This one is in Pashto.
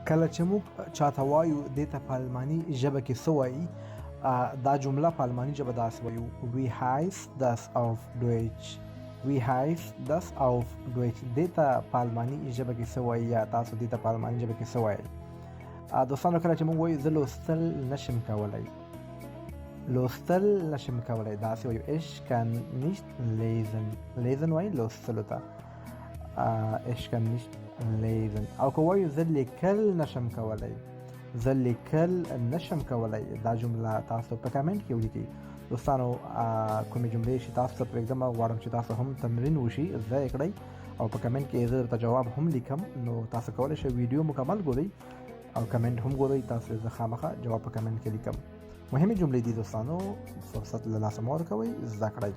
کله چې موږ چاته وایو دې ته په الماني ژبه کې څه وایي، دا جمله په الماني ژبه داسې وایو: Wie heißt das auf Deutsch? Wie heißt das auf Deutsch؟ دې ته په الماني ژبه کې څه وایي، یا تاسو دې ته په الماني ژبه کې څه وایي؟ دوستانو کله چې موږ وایو زه لوستل نشم کولی، لوستل نشم کولی، داسې وایو ich kann nicht lesen. lesen وایي لوستلو ته، ich kann nicht lesen. او که وایو زه لیکل نشم کولی، زه لیکل نشم کولی، دا جمله تاسو په کمنټ کې ولیکئ. دوستانو کومې جملې چې تاسو ته پرېږدم، غواړم چې تاسو هم تمرین وشي، زده یې کړئ او په کمنټ کې زه درته جواب هم لیکم. نو تاسو کولی شئ ویډیو مکمل ګورئ او کمنټ هم ګورئ، تاسو زه خامخا جواب په کمنټ کې لیکم. مهمې جملې دي دوستانو، فرصت له لاسه مه ورکوئ، زده کړئ.